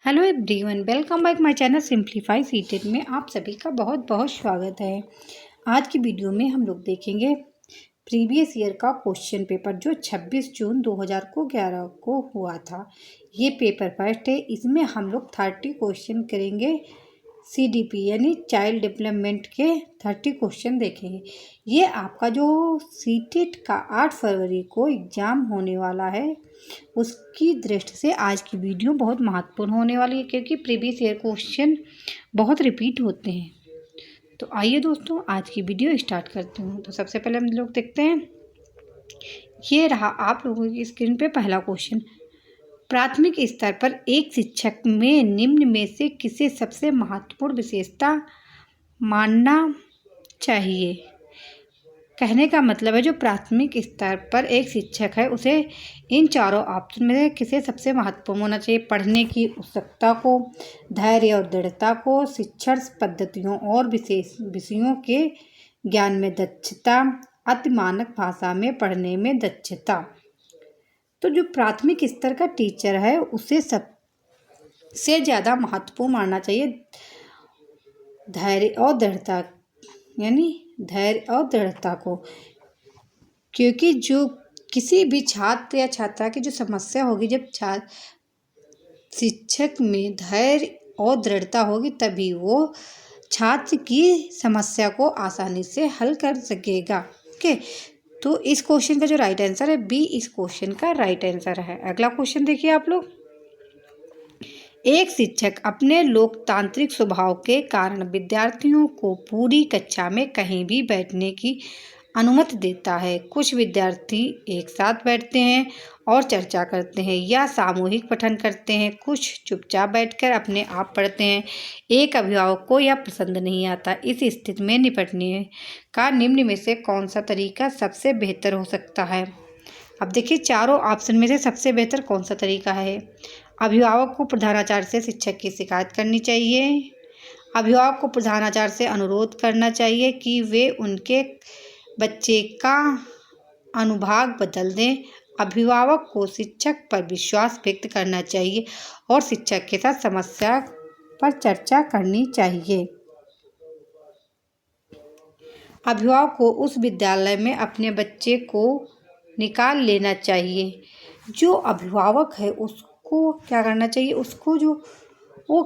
Hello everyone, welcome back my channel simplify seated में आप सभी का बहुत बहुत स्वागत है। आज की वीडियो में हम लोग देखेंगे प्रीवियस ईयर का क्वेश्चन पेपर जो 26 जून 2011 को हुआ था। ये पेपर फर्स्ट है। इसमें हम लोग 30 क्वेश्चन करेंगे। CDP यानी चाइल्ड डेवलपमेंट के 30 क्वेश्चन देखेंगे। ये आपका जो सीटेट का 8 फरवरी को एग्ज़ाम होने वाला है उसकी दृष्टि से आज की वीडियो बहुत महत्वपूर्ण होने वाली है, क्योंकि प्रीवियस ईयर क्वेश्चन बहुत रिपीट होते हैं। तो आइए दोस्तों, आज की वीडियो स्टार्ट करते हूँ। तो सबसे पहले हम लोग देखते हैं, ये रहा आप लोगों की स्क्रीन पे पहला क्वेश्चन। प्राथमिक स्तर पर एक शिक्षक में निम्न में से किसे सबसे महत्वपूर्ण विशेषता मानना चाहिए। कहने का मतलब है जो प्राथमिक स्तर पर एक शिक्षक है उसे इन चारों ऑप्शन में से किसे सबसे महत्वपूर्ण होना चाहिए। पढ़ने की उत्सुकता को, धैर्य और दृढ़ता को, शिक्षण पद्धतियों और विशेष विषयों के ज्ञान में दक्षता, अति मानक भाषा में पढ़ने में दक्षता। तो जो प्राथमिक स्तर का टीचर है उसे सबसे ज़्यादा महत्वपूर्ण मानना चाहिए धैर्य और दृढ़ता, यानी धैर्य और दृढ़ता को, क्योंकि जो किसी भी छात्र या छात्रा की जो समस्या होगी, जब शिक्षक में धैर्य और दृढ़ता होगी तभी वो छात्र की समस्या को आसानी से हल कर सकेगा। ओके, तो इस क्वेश्चन का जो राइट आंसर है बी, इस क्वेश्चन का राइट आंसर है। अगला क्वेश्चन देखिए आप लोग। एक शिक्षक अपने लोकतांत्रिक स्वभाव के कारण विद्यार्थियों को पूरी कक्षा में कहीं भी बैठने की अनुमति देता है। कुछ विद्यार्थी एक साथ बैठते हैं और चर्चा करते हैं या सामूहिक पठन करते हैं, कुछ चुपचाप बैठकर अपने आप पढ़ते हैं। एक अभिभावक को यह पसंद नहीं आता। इस स्थिति में निपटने का निम्न में से कौन सा तरीका सबसे बेहतर हो सकता है। अब देखिए, चारों ऑप्शन में से सबसे बेहतर कौन सा तरीका है। अभिभावक को प्रधानाचार्य से शिक्षक की शिकायत करनी चाहिए। अभिभावक को प्रधानाचार्य से अनुरोध करना चाहिए कि वे उनके बच्चे का अनुभाग बदल दें। अभिभावक को शिक्षक पर विश्वास व्यक्त करना चाहिए और शिक्षक के साथ समस्या पर चर्चा करनी चाहिए। अभिभावक को उस विद्यालय में अपने बच्चे को निकाल लेना चाहिए। जो अभिभावक है उसको क्या करना चाहिए, उसको जो वो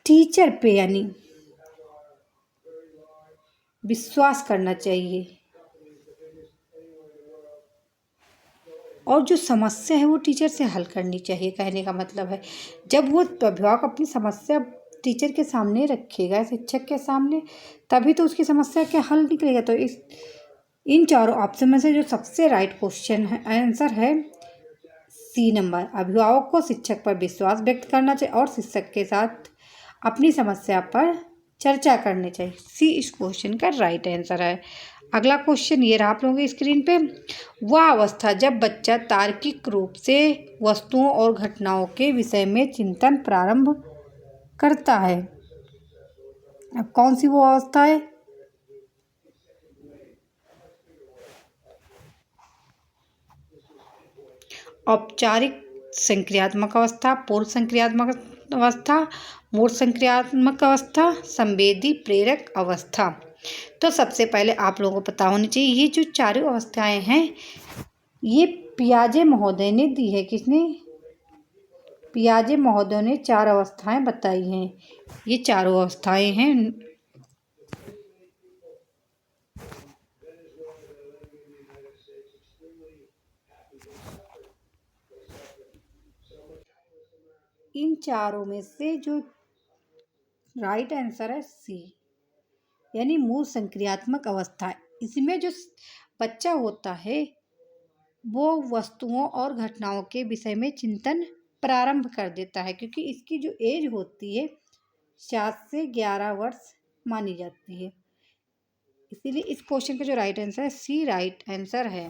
टीचर पे यानी विश्वास करना चाहिए और जो समस्या है वो टीचर से हल करनी चाहिए। कहने का मतलब है जब वो अभिभावक अपनी समस्या टीचर के सामने रखेगा, शिक्षक के सामने, तभी तो उसकी समस्या का हल निकलेगा। तो इन चारों ऑप्शन में से जो सबसे राइट क्वेश्चन है आंसर है सी नंबर। अभिभावक को शिक्षक पर विश्वास व्यक्त करना चाहिए और शिक्षक के साथ अपनी समस्या पर चर्चा करनी चाहिए। सी इस क्वेश्चन का राइट आंसर है। अगला क्वेश्चन ये रहा आप लोगों की स्क्रीन पे। वह अवस्था जब बच्चा तार्किक रूप से वस्तुओं और घटनाओं के विषय में चिंतन प्रारंभ करता है। अब कौन सी वो अवस्था है। औपचारिक संक्रियात्मक अवस्था, पूर्व संक्रियात्मक अवस्था, मूर्त संक्रियात्मक अवस्था, संवेदी प्रेरक अवस्था। तो सबसे पहले आप लोगों को पता होनी चाहिए ये जो चारों अवस्थाएं हैं ये पियाजे महोदय ने दी है। किसने? पियाजे महोदय ने 4 अवस्थाएं बताई हैं। ये चारों अवस्थाएं हैं। इन चारों में से जो राइट आंसर है सी, यानी मूल संक्रियात्मक अवस्था। इसमें जो बच्चा होता है वो वस्तुओं और घटनाओं के विषय में चिंतन प्रारंभ कर देता है, क्योंकि इसकी जो एज होती है 7 से 11 वर्ष मानी जाती है। इसीलिए इस क्वेश्चन का जो राइट आंसर है सी राइट आंसर है।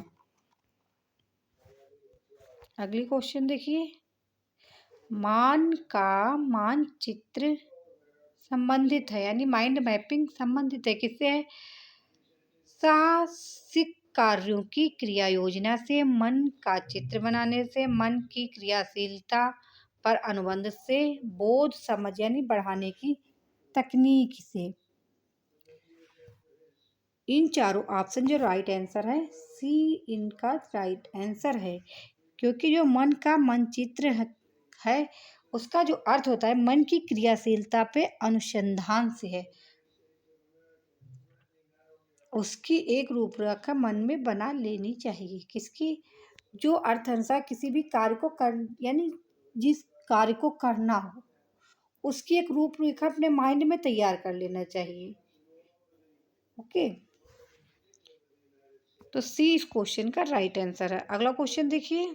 अगली क्वेश्चन देखिए। मान का मानचित्र संबंधित है, यानी माइंड मैपिंग संबंधित है किससे है। साहसिक कार्यों की क्रिया योजना से, मन का चित्र बनाने से, मन की क्रियाशीलता पर अनुबंध से, बोध समझ यानी बढ़ाने की तकनीक से। इन चारों ऑप्शन जो राइट आंसर है, सी इनका राइट आंसर है, क्योंकि जो मन का मानचित्र है उसका जो अर्थ होता है मन की क्रियाशीलता पे अनुसंधान से है। उसकी एक रूपरेखा मन में बना लेनी चाहिए। किसकी? जो अर्थ अनुसार किसी भी कार्य को कर यानी जिस कार्य को करना हो उसकी एक रूपरेखा अपने माइंड में तैयार कर लेना चाहिए। ओके, तो सी इस क्वेश्चन का राइट आंसर है। अगला क्वेश्चन देखिए,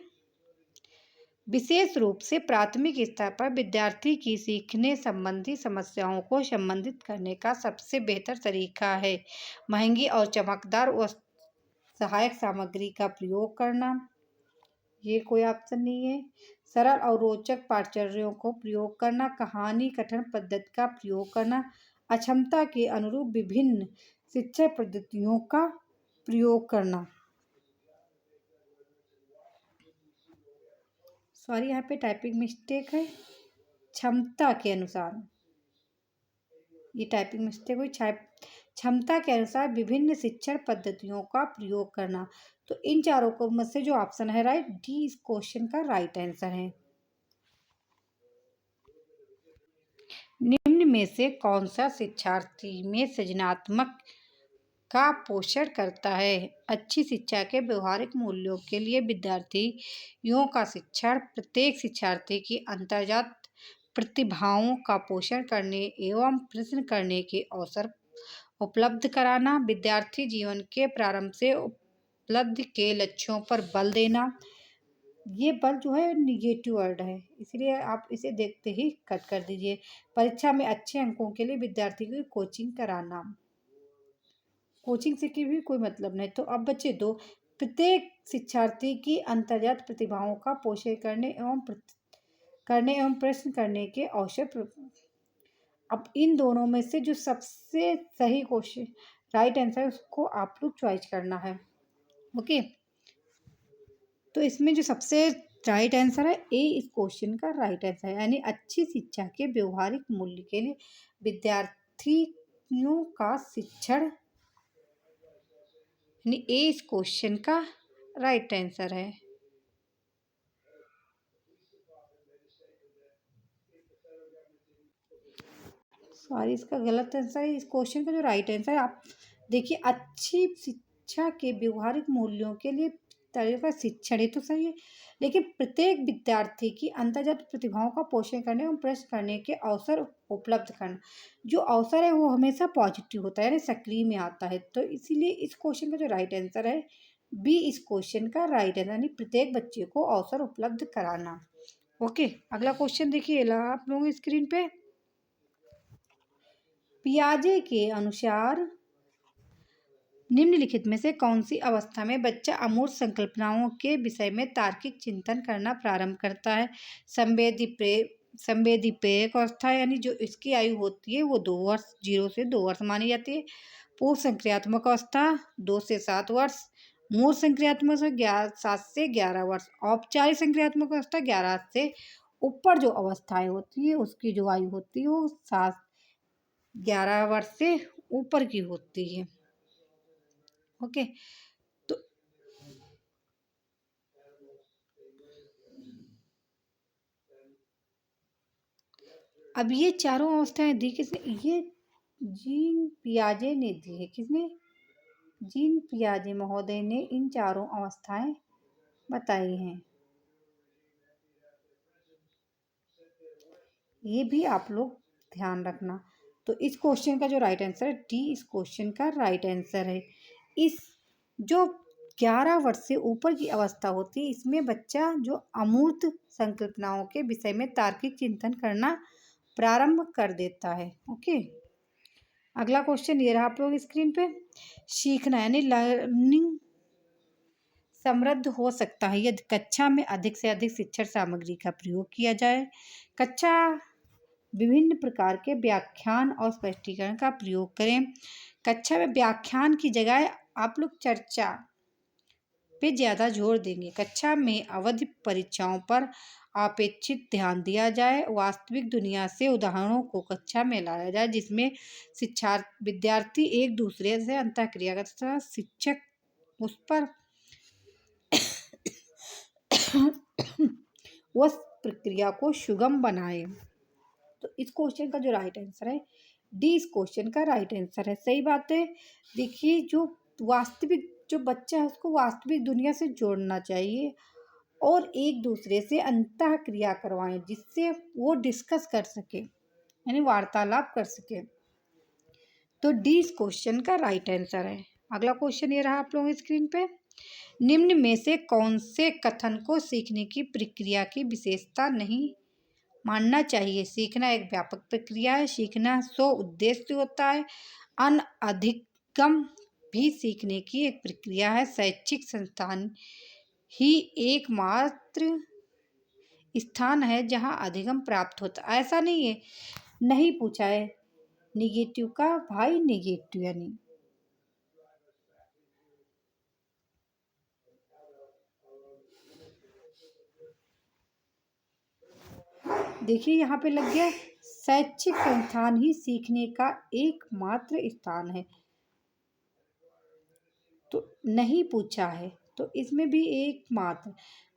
विशेष रूप से प्राथमिक स्तर पर विद्यार्थी की सीखने संबंधी समस्याओं को संबोधित करने का सबसे बेहतर तरीका है महंगी और चमकदार सहायक सामग्री का प्रयोग करना। ये कोई ऑप्शन नहीं है। सरल और रोचक पाठ्यचर्याओं को प्रयोग करना, कहानी कथन पद्धति का प्रयोग करना, अक्षमता के अनुरूप विभिन्न शिक्षा पद्धतियों का प्रयोग करना। सॉरी, यहाँ पे टाइपिंग मिस्टेक है। क्षमता के अनुसार, ये टाइपिंग मिस्टेक हुई। क्षमता के अनुसार विभिन्न शिक्षण पद्धतियों का प्रयोग करना। तो इन चारों को में से जो ऑप्शन है राइट, डी इस क्वेश्चन का राइट आंसर है। निम्न में से कौन सा शिक्षार्थी में सृजनात्मक का पोषण करता है? अच्छी शिक्षा के व्यवहारिक मूल्यों के लिए विद्यार्थियों का शिक्षण, प्रत्येक शिक्षार्थी की अंतर्गत प्रतिभाओं का पोषण करने एवं प्रश्न करने के अवसर उपलब्ध कराना, विद्यार्थी जीवन के प्रारंभ से उपलब्ध के लक्ष्यों पर बल देना। ये बल जो है निगेटिव वर्ड है, इसलिए आप इसे देखते ही कट कर दीजिए। परीक्षा में अच्छे अंकों के लिए विद्यार्थी की कोचिंग कराना, कोचिंग से की भी कोई मतलब नहीं। तो अब बच्चे दो, प्रत्येक शिक्षार्थी की अंतर्गत प्रतिभाओं का पोषण करने एवं प्रश्न करने के अवसर। अब इन दोनों में से जो सबसे सही क्वेश्चन राइट आंसर है उसको आप लोग चॉइस करना है। ओके, तो इसमें जो सबसे राइट आंसर है ए इस क्वेश्चन का राइट आंसर है, यानी अच्छी शिक्षा के व्यवहारिक मूल्य के लिए विद्यार्थियों का शिक्षण, यानी ए इस क्वेश्चन का राइट आंसर है। सॉरी, इसका गलत आंसर है। इस क्वेश्चन का जो राइट आंसर है, आप देखिए, अच्छी शिक्षा के व्यवहारिक मूल्यों के लिए तरीका शिक्षण, ये तो सही है, लेकिन प्रत्येक विद्यार्थी की अंतर्गत प्रतिभाओं का पोषण करने एवं प्रश्न करने के अवसर उपलब्ध करना। जो अवसर है वो हमेशा पॉजिटिव होता है, यानी सक्रिय में आता है। तो इसीलिए इस क्वेश्चन का जो राइट आंसर है बी इस क्वेश्चन का राइट आंसर, यानी प्रत्येक बच्चे को अवसर उपलब्ध कराना। ओके, अगला क्वेश्चन देखिए आप लोगों स्क्रीन पे, पियाजे के अनुसार निम्नलिखित में से कौन सी अवस्था में बच्चा अमूर्त संकल्पनाओं के विषय में तार्किक चिंतन करना प्रारंभ करता है? संवेदी प्रेरक अवस्था, यानी जो इसकी आयु होती है वो 2 वर्ष, 0 से 2 वर्ष मानी जाती है। पूर्व संक्रियात्मक अवस्था 2 से 7 वर्ष, मूर्त संक्रियात्मक 7 से 11 वर्ष, औपचारिक संक्रियात्मक अवस्था 11 से ऊपर जो अवस्थाएं होती है उसकी जो आयु होती है वो 11 वर्ष से ऊपर की होती है। ओके, तो अब ये चारों अवस्थाएं दी किसने? ये जीन पियाजे ने दी है। किसने? जीन पियाजे महोदय ने इन चारों अवस्थाएं बताई हैं। ये भी आप लोग ध्यान रखना। तो इस क्वेश्चन का जो राइट आंसर है डी इस क्वेश्चन का राइट आंसर है। इस जो 11 वर्ष से ऊपर की अवस्था होती है इसमें बच्चा जो अमूर्त संकल्पनाओं के विषय में तार्किक चिंतन करना प्रारंभ कर देता है। ओके, अगला क्वेश्चन ये रहा आप लोग स्क्रीन पे, सीखना यानी लर्निंग समृद्ध हो सकता है यदि कक्षा में अधिक से अधिक शिक्षण सामग्री का प्रयोग किया जाए। कक्षा विभिन्न प्रकार के व्याख्यान और स्पष्टीकरण का प्रयोग करें। कक्षा में व्याख्यान की जगह आप लोग चर्चा पे ज़्यादा जोर देंगे। कक्षा में अवधि परीक्षाओं पर अपेक्षित ध्यान दिया जाए। वास्तविक दुनिया से उदाहरणों को कक्षा में लाया जाए जिसमें विद्यार्थी एक दूसरे से अंतःक्रिया करता है, शिक्षक उस पर उस प्रक्रिया को सुगम बनाए। तो इस क्वेश्चन का जो राइट आंसर है डी, इस क्वेश्चन का राइट आंसर है। सही बात है। देखिए, जो बच्चा है उसको वास्तविक दुनिया से जोड़ना चाहिए और एक दूसरे से अंतः क्रिया करवाएं जिससे वो डिस्कस कर सके, यानी वार्तालाप कर सके। तो डी इस क्वेश्चन का राइट आंसर है। अगला क्वेश्चन ये रहा आप लोगों की स्क्रीन पे। निम्न में से कौन से कथन को सीखने की प्रक्रिया की विशेषता नहीं मानना चाहिए? सीखना एक व्यापक प्रक्रिया है, सीखना स्व उद्देश्य होता है, अनधिगम भी सीखने की एक प्रक्रिया है, शैक्षिक संस्थान ही एकमात्र स्थान है जहां अधिगम प्राप्त होता है। ऐसा नहीं है, नहीं पूछा है निगेटिव का भाई, निगेटिव यानी देखिए यहाँ पे लग गया शैक्षिक संस्थान ही सीखने का एकमात्र स्थान है, तो नहीं पूछा है। तो इसमें भी एकमात्र,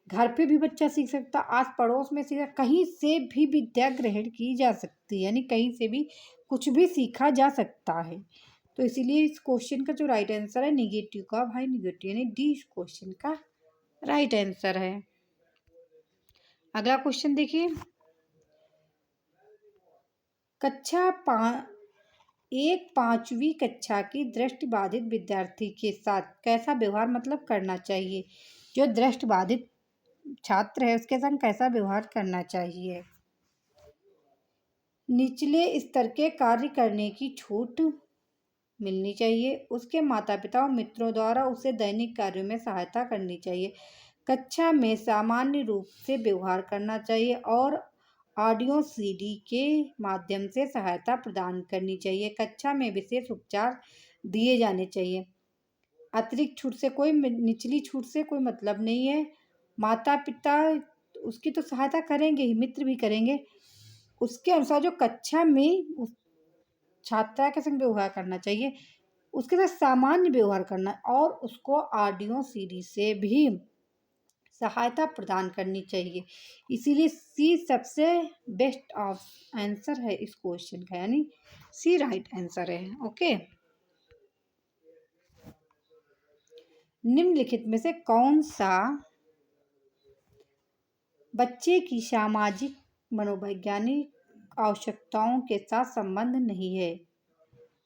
घर पे भी बच्चा सीख सकता, आस पड़ोस में सीख, कहीं से भी विद्या ग्रहण की जा सकती है, यानी कहीं से भी कुछ भी सीखा जा सकता है। तो इसीलिए इस क्वेश्चन का जो राइट आंसर है निगेटिव का भाई, निगेटिव यानी डी इस क्वेश्चन का राइट आंसर है। अगला क्वेश्चन देखिए, पांचवी कक्षा की दृष्टिबाधित विद्यार्थी के साथ कैसा व्यवहार मतलब करना चाहिए? जो दृष्टिबाधित छात्र है उसके संग कैसा व्यवहार करना चाहिए? निचले स्तर के कार्य करने की छूट मिलनी चाहिए, उसके माता पिता और मित्रों द्वारा उसे दैनिक कार्यों में सहायता करनी चाहिए, कक्षा में सामान्य रूप से व्यवहार करना चाहिए और ऑडियो सीडी के माध्यम से सहायता प्रदान करनी चाहिए, कक्षा में विशेष उपचार दिए जाने चाहिए। अतिरिक्त छूट से कोई, निचली छूट से कोई मतलब नहीं है। माता पिता उसकी तो सहायता करेंगे ही, मित्र भी करेंगे। उसके अनुसार जो कक्षा में उस छात्रा के संग व्यवहार करना चाहिए, उसके साथ सामान्य व्यवहार करना और उसको ऑडियो सीडी से भी सहायता प्रदान करनी चाहिए। इसीलिए सी सबसे बेस्ट आंसर है इस क्वेश्चन का, यानी सी राइट आंसर है। ओके, निम्नलिखित में से कौन सा बच्चे की सामाजिक मनोवैज्ञानिक आवश्यकताओं के साथ संबंध नहीं है?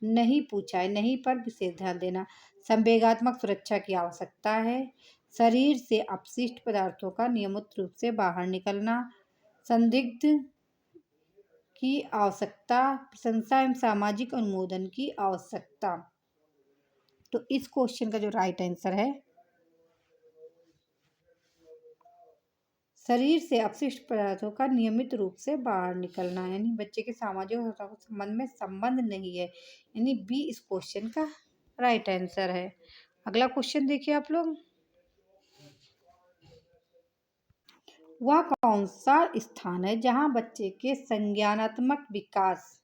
नहीं पूछा है, नहीं पर विशेष ध्यान देना। संवेगात्मक सुरक्षा की आवश्यकता है, शरीर से अपशिष्ट पदार्थों का नियमित रूप से बाहर निकलना, संदिग्ध की आवश्यकता, प्रशंसा एवं सामाजिक अनुमोदन की आवश्यकता। तो इस क्वेश्चन का जो राइट आंसर है शरीर से अपशिष्ट पदार्थों का नियमित रूप से बाहर निकलना, यानी बच्चे के सामाजिक संबंध में संबंध नहीं है, यानी बी इस क्वेश्चन का राइट आंसर है। अगला क्वेश्चन देखिए आप लोग, वह कौन सा स्थान है जहां बच्चे के संज्ञानात्मक विकास,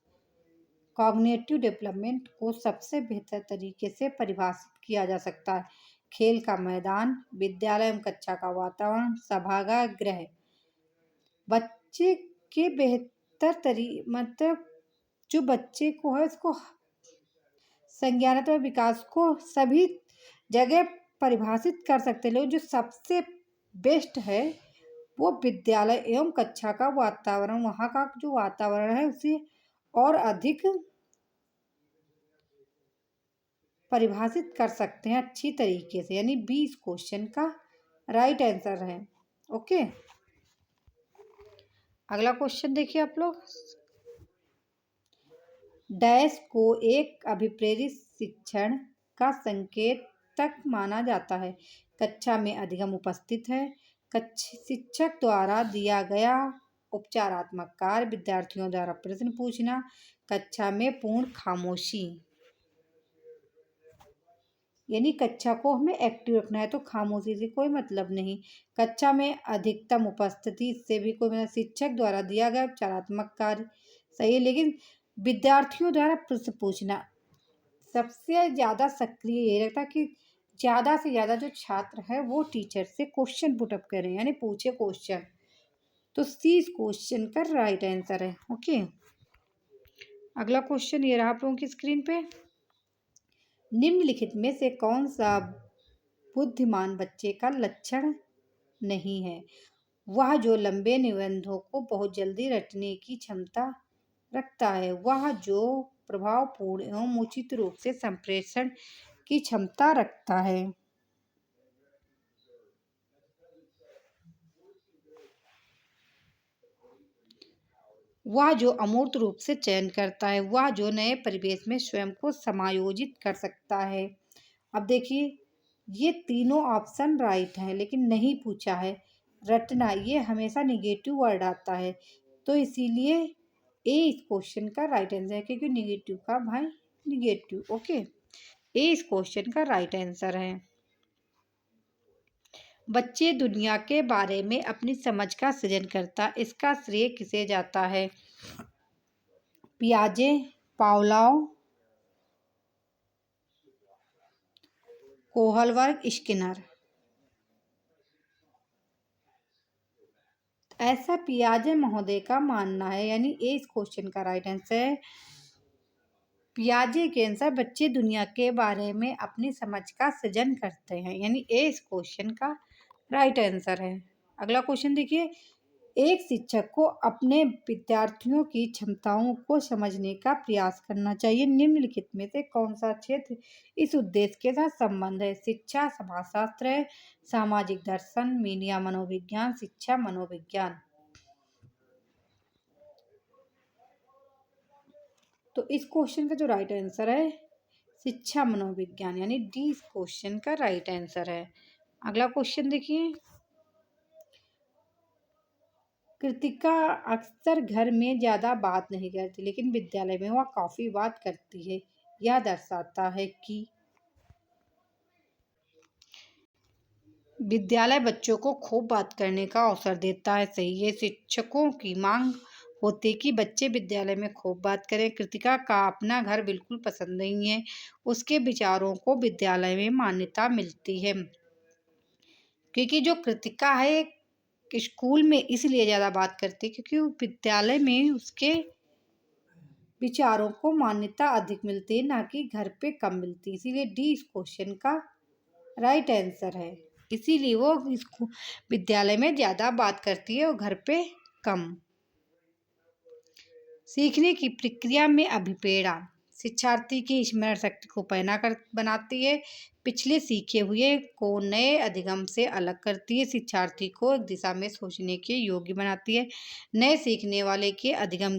कॉग्निटिव डेवलपमेंट को सबसे बेहतर तरीके से परिभाषित किया जा सकता है? खेल का मैदान, विद्यालय एवं कक्षा का वातावरण, सभागार, बच्चे के मतलब जो बच्चे को है उसको संज्ञानात्मक विकास को सभी जगह परिभाषित कर सकते हैं लोग, जो सबसे बेस्ट है वो विद्यालय एवं कक्षा का वातावरण, वहाँ का जो वातावरण है उसे और अधिक परिभाषित कर सकते हैं अच्छी तरीके से, यानी बी इस क्वेश्चन का राइट आंसर है। ओके, अगला क्वेश्चन देखिए आप लोग, डैश को एक अभिप्रेरित शिक्षण का संकेतक माना जाता है? कक्षा में अधिगम उपस्थित है, शिक्षक द्वारा दिया गया उपचारात्मक कार्य, विद्यार्थियों द्वारा प्रश्न पूछना, कक्षा में पूर्ण खामोशी। यानी कक्षा को हमें एक्टिव रखना है, तो खामोशी से कोई मतलब नहीं। कक्षा में अधिकतम उपस्थिति से भी कोई मतलब, शिक्षक द्वारा दिया गया उपचारात्मक कार्य सही है, लेकिन विद्यार्थियों द्वारा प्रश्न पूछना सबसे ज़्यादा सक्रिय ये रहता कि ज़्यादा से ज़्यादा जो छात्र है वो टीचर से क्वेश्चन पुटअप करें, यानी पूछे क्वेश्चन। तो सी इस क्वेश्चन का राइट आंसर है। ओके, अगला क्वेश्चन ये रहा आप लोगों की स्क्रीन पे। निम्नलिखित में से कौन सा बुद्धिमान बच्चे का लक्षण नहीं है? वह जो लंबे निबंधों को बहुत जल्दी रटने की क्षमता रखता है, वह जो प्रभावपूर्ण एवं उचित रूप से संप्रेषण की क्षमता रखता है, वह जो अमूर्त रूप से चयन करता है, वह जो नए परिवेश में स्वयं को समायोजित कर सकता है। अब देखिए, ये तीनों ऑप्शन राइट हैं, लेकिन नहीं पूछा है। रटना ये हमेशा निगेटिव वर्ड आता है, तो इसीलिए ए इस क्वेश्चन का राइट आंसर है, क्योंकि निगेटिव का भाई निगेटिव। ओके, ए इस क्वेश्चन का राइट आंसर है। बच्चे दुनिया के बारे में अपनी समझ का सृजन करता, इसका श्रेय किसे जाता है? पियाजे, पावलोव, कोहलबर्ग, स्किनर। ऐसा पियाजे महोदय का मानना है, यानी ए इस क्वेश्चन का राइट आंसर है। पियाजे के अनुसार बच्चे दुनिया के बारे में अपनी समझ का सृजन करते हैं, यानी ए इस क्वेश्चन का राइट आंसर है। अगला क्वेश्चन देखिए, एक शिक्षक को अपने विद्यार्थियों की क्षमताओं को समझने का प्रयास करना चाहिए। निम्नलिखित में से कौन सा क्षेत्र इस उद्देश्य के साथ संबंध है? शिक्षा समाजशास्त्र, सामाजिक दर्शन, मीडिया मनोविज्ञान, शिक्षा मनोविज्ञान। तो इस क्वेश्चन का जो राइट आंसर है शिक्षा मनोविज्ञान, यानी डी इस क्वेश्चन का राइट आंसर है। अगला क्वेश्चन देखिए, कृतिका अक्सर घर में ज्यादा बात नहीं करती, लेकिन विद्यालय में वह काफी बात करती है। यह दर्शाता है कि विद्यालय बच्चों को खूब बात करने का अवसर देता है, सही है। शिक्षकों की मांग होती कि बच्चे विद्यालय में खूब बात करें। कृतिका का अपना घर बिल्कुल पसंद नहीं है, उसके विचारों को विद्यालय में मान्यता मिलती है। क्योंकि जो कृतिका है स्कूल में इसलिए ज़्यादा बात करती है क्योंकि वो विद्यालय में उसके विचारों को मान्यता अधिक मिलती है, ना कि घर पे कम मिलती है। इसीलिए डी इस क्वेश्चन का राइट आंसर है। इसीलिए वो इसको विद्यालय में ज़्यादा बात करती है और घर पे कम। सीखने की प्रक्रिया में अभिप्रेरणा शिक्षार्थी की स्मरण शक्ति को पैना कर बनाती है, पिछले सीखे हुए को नए अधिगम से अलग करती है, शिक्षार्थी को एक दिशा में सोचने के योग्य बनाती है, नए सीखने वाले के अधिगम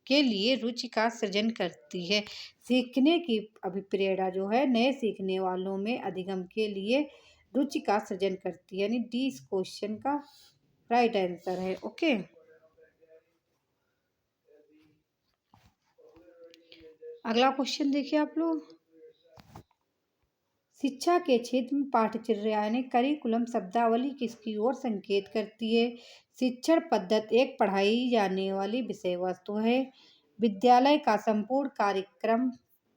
के लिए रुचि का सृजन करती है। सीखने की अभिप्रेरणा जो है नए सीखने वालों में अधिगम के लिए रुचि का सृजन करती है, यानी डी इस क्वेश्चन का राइट आंसर है। ओके, अगला क्वेश्चन देखिए आप लोग। शिक्षा के क्षेत्र में पाठ्यचर्या यानी करिकुलम शब्दावली किसकी ओर संकेत करती है? शिक्षण पद्धति एक पढ़ाई जाने वाली विषय वस्तु है। विद्यालय का संपूर्ण कार्यक्रम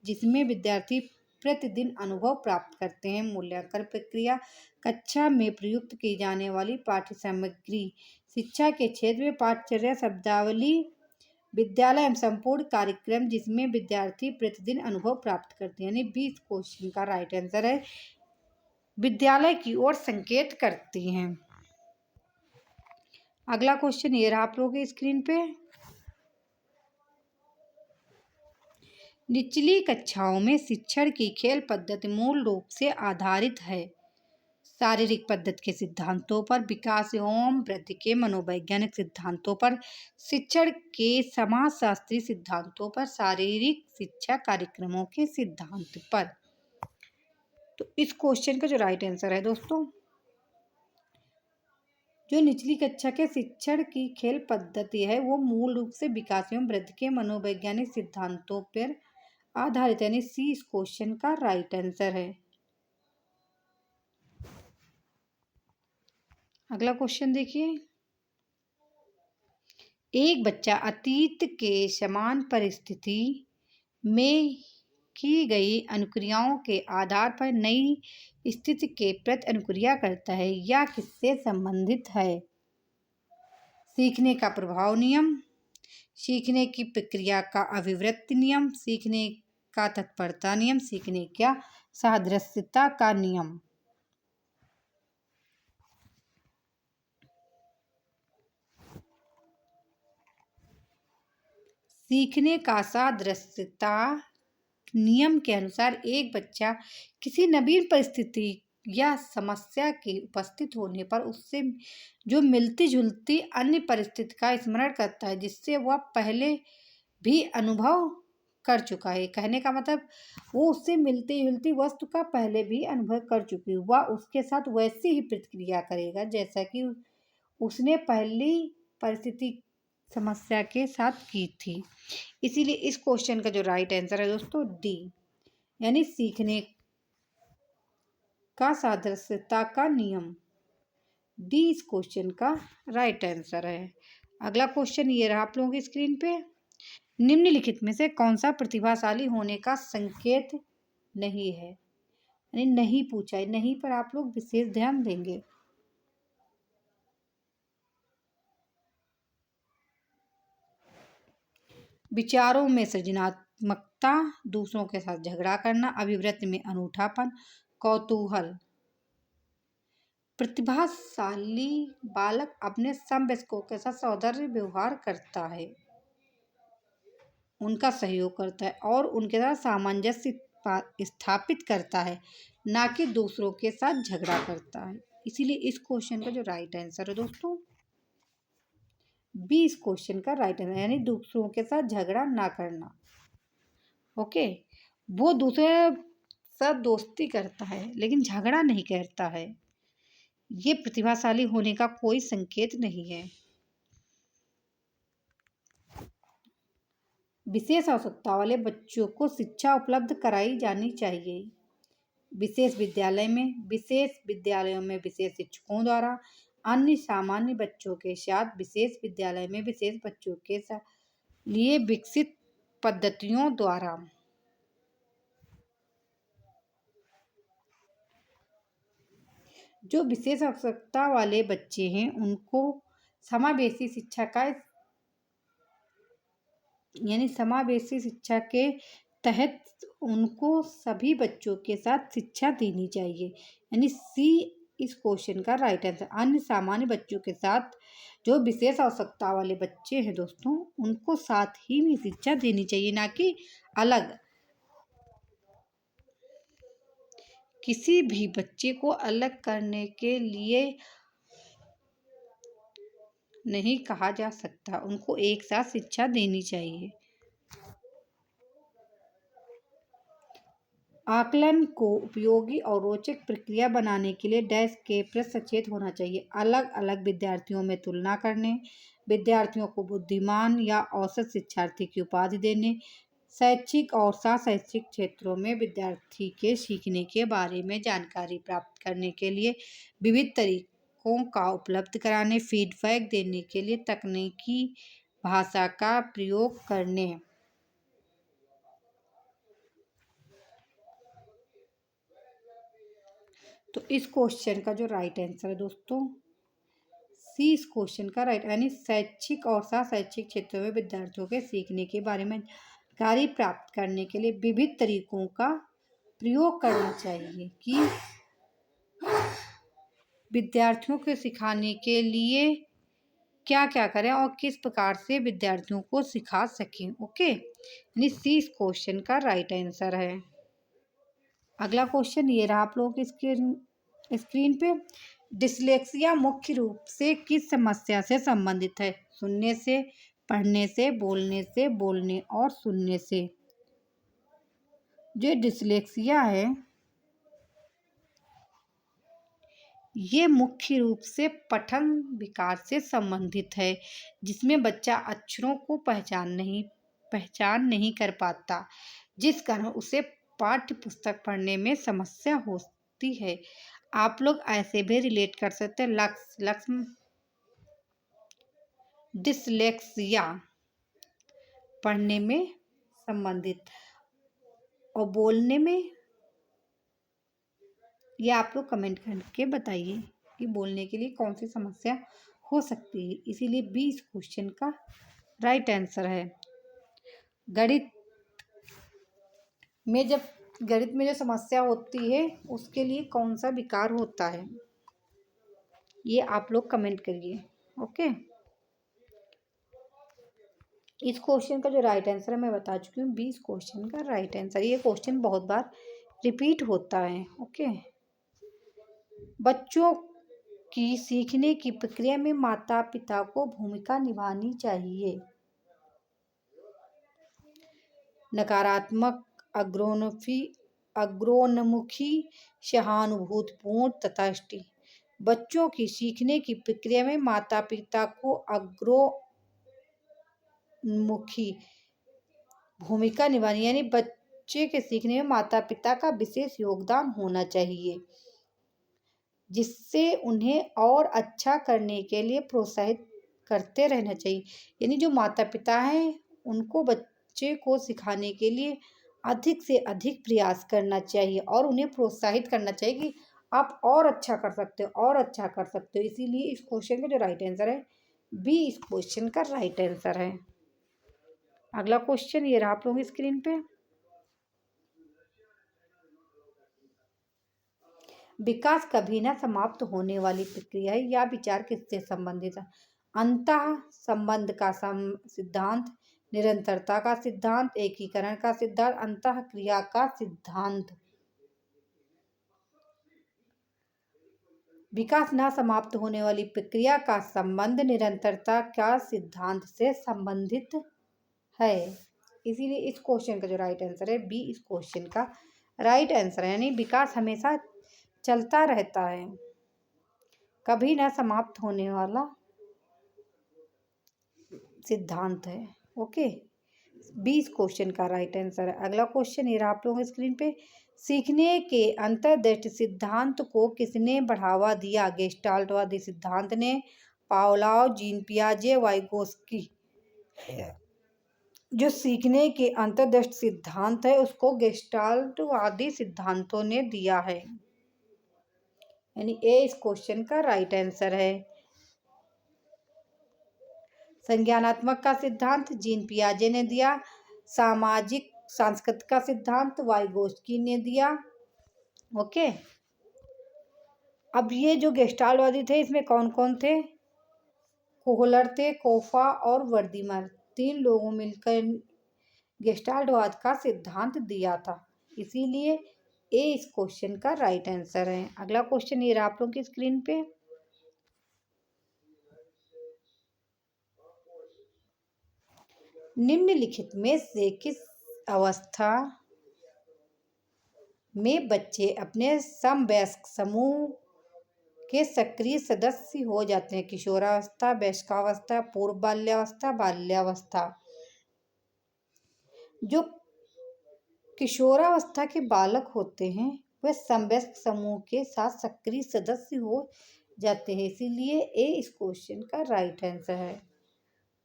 जिसमें विद्यार्थी प्रतिदिन अनुभव प्राप्त करते हैं। मूल्यांकन प्रक्रिया कक्षा में प्रयुक्त की जाने वाली पाठ्य सामग्री। शिक्षा के क्षेत्र में पाठ्यचर्या शब्दावली विद्यालय एवं संपूर्ण कार्यक्रम जिसमें विद्यार्थी प्रतिदिन अनुभव प्राप्त करते हैं, यानी 20 क्वेश्चन का राइट आंसर है, विद्यालय की ओर संकेत करती हैं। अगला क्वेश्चन ये रहा आप लोगों की स्क्रीन पे। निचली कक्षाओं में शिक्षण की खेल पद्धति मूल रूप से आधारित है शारीरिक पद्धति के सिद्धांतों पर, विकास एवं वृद्धि के मनोवैज्ञानिक सिद्धांतों पर, शिक्षण के समाजशास्त्री सिद्धांतों पर, शारीरिक शिक्षा कार्यक्रमों के सिद्धांत पर। तो इस क्वेश्चन का जो राइट आंसर है दोस्तों, जो निचली कक्षा के शिक्षण की खेल पद्धति है वो मूल रूप से विकास एवं वृद्धि के मनोवैज्ञानिक सिद्धांतों पर आधारित, यानी सी इस क्वेश्चन का राइट आंसर है। अगला क्वेश्चन देखिए, एक बच्चा अतीत के समान परिस्थिति में की गई अनुक्रियाओं के आधार पर नई स्थिति के प्रति अनुक्रिया करता है, या किससे संबंधित है? सीखने का प्रभाव नियम, सीखने की प्रक्रिया का अभिवृत्ति नियम, सीखने का तत्परता नियम, सीखने का सादृश्यता का नियम। सीखने का सादृश्यता नियम के अनुसार एक बच्चा किसी नवीन परिस्थिति या समस्या के उपस्थित होने पर उससे जो मिलती जुलती अन्य परिस्थिति का स्मरण करता है जिससे वह पहले भी अनुभव कर चुका है। कहने का मतलब वो उससे मिलती जुलती वस्तु का पहले भी अनुभव कर चुकी है, वह उसके साथ वैसी ही प्रतिक्रिया करेगा जैसा कि उसने पहली परिस्थिति समस्या के साथ की थी। इसीलिए इस क्वेश्चन का जो राइट आंसर है दोस्तों डी, यानी सीखने का सादृश्यता का नियम। डी इस क्वेश्चन का राइट आंसर है। अगला क्वेश्चन ये रहा आप लोगों की स्क्रीन पे, निम्नलिखित में से कौन सा प्रतिभाशाली होने का संकेत नहीं है? यानी नहीं पूछा है, नहीं पर आप लोग विशेष ध्यान देंगे। विचारों में सृजनात्मकता, दूसरों के साथ झगड़ा करना, अभिवृत्ति में अनूठापन, कौतूहल। प्रतिभाशाली बालक अपने समवयस्कों के साथ सौहार्द व्यवहार करता है, उनका सहयोग करता है और उनके साथ सामंजस्य स्थापित करता है, ना कि दूसरों के साथ झगड़ा करता है। इसीलिए इस क्वेश्चन का जो राइट आंसर है दोस्तों बी इस क्वेश्चन का राइट आंसर, यानी दूसरों के साथ झगड़ा ना करना। ओके, वो दूसरे साथ दोस्ती करता है लेकिन झगड़ा नहीं करता है, ये प्रतिभाशाली होने का कोई संकेत नहीं है। विशेष आवश्यकता वाले बच्चों को शिक्षा उपलब्ध कराई जानी चाहिए। विशेष विद्यालयों में विशेष शिक्षकों द्वारा, अन्य सामान्य बच्चों के साथ विशेष विद्यालय में विशेष बच्चों के लिए विकसित पद्धतियों द्वारा। जो विशेष आवश्यकता वाले बच्चे हैं उनको समावेशी शिक्षा का यानी समावेशी शिक्षा के तहत उनको सभी बच्चों के साथ शिक्षा देनी चाहिए, यानी सी इस क्वेश्चन का राइट आंसर। अन्य सामान्य बच्चों के साथ जो विशेष आवश्यकता वाले बच्चे हैं दोस्तों उनको साथ ही में शिक्षा देनी चाहिए, ना कि अलग। किसी भी बच्चे को अलग करने के लिए नहीं कहा जा सकता, उनको एक साथ शिक्षा देनी चाहिए। आकलन को उपयोगी और रोचक प्रक्रिया बनाने के लिए डैश के प्रति सचेत होना चाहिए। अलग अलग विद्यार्थियों में तुलना करने, विद्यार्थियों को बुद्धिमान या औसत शिक्षार्थी की उपाधि देने, शैक्षिक और शैक्षिक क्षेत्रों में विद्यार्थी के सीखने के बारे में जानकारी प्राप्त करने के लिए विविध तरीकों का उपलब्ध कराने, फीडबैक देने के लिए तकनीकी भाषा का प्रयोग करने। तो इस क्वेश्चन का जो राइट आंसर है दोस्तों सी इस क्वेश्चन का राइट, यानी शैक्षिक और शैक्षिक क्षेत्रों में विद्यार्थियों के सीखने के बारे में जानकारी प्राप्त करने के लिए विविध तरीकों का प्रयोग करना चाहिए कि विद्यार्थियों के सिखाने के लिए क्या क्या करें और किस प्रकार से विद्यार्थियों को सिखा सकें। ओके, यानी सी इस क्वेश्चन का राइट आंसर है। अगला क्वेश्चन ये रहा आप लोगों की स्क्रीन पे, डिसलेक्सिया मुख्य रूप से किस समस्या से संबंधित है? सुनने से, पढ़ने से, बोलने और सुनने से। जो डिसलेक्सिया है ये मुख्य रूप से पठन विकार से संबंधित है, जिसमें बच्चा अक्षरों को पहचान नहीं कर पाता, जिस कारण उसे पाठ्य पुस्तक पढ़ने में समस्या होती है। आप लोग ऐसे भी रिलेट कर सकते हैं। डिसलेक्सिया पढ़ने में संबंधित और बोलने में, ये आप लोग कमेंट करके बताइए कि बोलने के लिए कौन सी समस्या हो सकती है। इसीलिए बी इस क्वेश्चन का राइट आंसर है। गणित में जो समस्या होती है उसके लिए कौन सा विकार होता है, ये आप लोग कमेंट करिए। ओके, इस क्वेश्चन का जो राइट आंसर है मैं बता चुकी हूँ, 20 क्वेश्चन का राइट आंसर। ये क्वेश्चन बहुत बार रिपीट होता है। ओके, बच्चों की सीखने की प्रक्रिया में माता पिता को भूमिका निभानी चाहिए। नकारात्मक, अग्रोन्मुखी, सहानुभूतिपूर्ण तथा बच्चों की सीखने की प्रक्रिया में माता पिता को अग्रोन्मुखी भूमिका निभानी, यानी बच्चे के सीखने में माता पिता का विशेष योगदान होना चाहिए, जिससे उन्हें और अच्छा करने के लिए प्रोत्साहित करते रहना चाहिए। यानी जो माता पिता हैं उनको बच्चे को सिखाने के लिए अधिक से अधिक प्रयास करना चाहिए और उन्हें प्रोत्साहित करना चाहिए कि आप और अच्छा कर सकते हो, और अच्छा कर सकते हो। इसीलिए इस क्वेश्चन का जो राइट आंसर है बी इस क्वेश्चन का राइट आंसर है। अगला क्वेश्चन ये रहा आप लोगों की स्क्रीन पे। विकास कभी न समाप्त होने वाली प्रक्रिया है, या विचार किससे संबंधित है? अंतः संबंध का सिद्धांत, निरंतरता का सिद्धांत, एकीकरण का सिद्धांत, अंतः क्रिया का सिद्धांत। विकास न समाप्त होने वाली प्रक्रिया का संबंध निरंतरता का सिद्धांत से संबंधित है। इसीलिए इस क्वेश्चन का जो राइट आंसर है बी इस क्वेश्चन का राइट आंसर है। यानी विकास हमेशा चलता रहता है, कभी ना समाप्त होने वाला सिद्धांत है। ओके, 20 क्वेश्चन का राइट आंसर है। अगला क्वेश्चन ये रहा आप लोगों की स्क्रीन पे। सीखने के अंतर्दृष्टि सिद्धांत को किसने बढ़ावा दिया? गेस्टाल्टवादी सिद्धांत ने, पावलोव, जीन पियाजे, वाइगोत्स्की। जो सीखने के अंतर्दृष्टि सिद्धांत है उसको गेस्टाल्टवादी सिद्धांतों ने दिया है, यानी ए इस क्वेश्चन का राइट आंसर है। संज्ञानात्मक का सिद्धांत जीन पियाजे ने दिया। सामाजिक सांस्कृतिक का सिद्धांत वाइगोत्स्की ने दिया। ओके, अब ये जो गेस्टाल्टवादी थे इसमें कौन कौन थे? कोहलर थे, कोफा और वर्दीमर, 3 लोगों मिलकर गेस्टाल्टवाद का सिद्धांत दिया था। इसीलिए ए इस क्वेश्चन का राइट आंसर है। अगला क्वेश्चन ये रहा आप लोगों की स्क्रीन पे। निम्नलिखित में से किस अवस्था में बच्चे अपने समवयस्क समूह के सक्रिय सदस्य हो जाते हैं? किशोरावस्था, वयस्कावस्था, पूर्व बाल्यावस्था, बाल्यावस्था। जो किशोरावस्था के बालक होते हैं वह समवयस्क समूह के साथ सक्रिय सदस्य हो जाते हैं। इसीलिए ए इस क्वेश्चन का राइट आंसर है।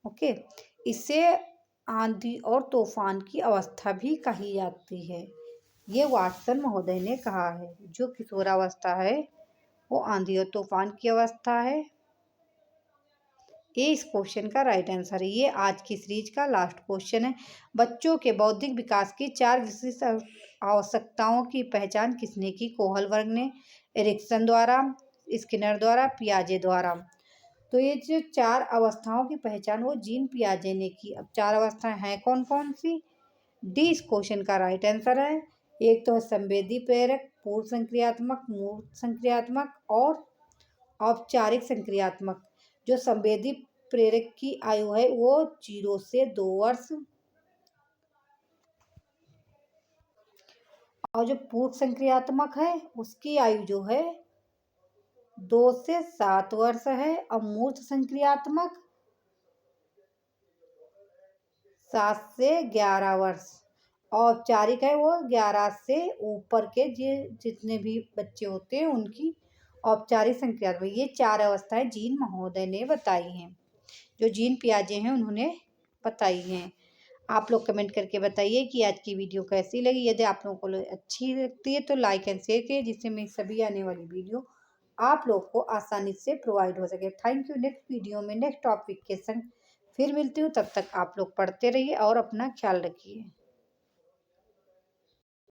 ओके, इसे आंधी और तूफान की अवस्था भी कही जाती है। ये वाटसन महोदय ने कहा है। जो किशोरावस्था है वो आंधी और तूफान की अवस्था है। ये इस क्वेश्चन का राइट आंसर है। ये आज की सीरीज का लास्ट क्वेश्चन है। बच्चों के बौद्धिक विकास की 4 विशिष्ट आवश्यकताओं की पहचान किसने की? कोहल वर्ग ने, एरिक्सन द्वारा, स्किनर द्वारा, पियाजे द्वारा। तो ये जो 4 अवस्थाओं की पहचान वो जीन पियाजे ने की। अब 4 अवस्थाएं हैं कौन कौन सी? डी इस क्वेश्चन का राइट आंसर है। एक तो है संवेदी प्रेरक, पूर्व संक्रियात्मक, मूर्त संक्रियात्मक और औपचारिक संक्रियात्मक। जो संवेदी प्रेरक की आयु है वो 0 से 2 वर्ष, और जो पूर्व संक्रियात्मक है उसकी आयु जो है 2 से 7 वर्ष है, और मूर्त संक्रियात्मक 7 से 11 वर्ष, औपचारिक है वो 11 से ऊपर के जितने भी बच्चे होते हैं उनकी औपचारिक संक्रिया। ये 4 अवस्थाएं जीन महोदय ने बताई हैं, जो जीन पियाजे हैं उन्होंने बताई हैं। आप लोग कमेंट करके बताइए कि आज की वीडियो कैसी लगी। यदि आप लोगों को अच्छी लगती है तो लाइक एंड शेयर करिए, जिससे मेरी सभी आने वाली वीडियो आप लोग को आसानी से प्रोवाइड हो सके। Thank you. नेक्स्ट वीडियो में नेक्स्ट टॉपिक के संग फिर मिलती हूँ। तब तक आप लोग पढ़ते रहिए और अपना ख्याल रखिए।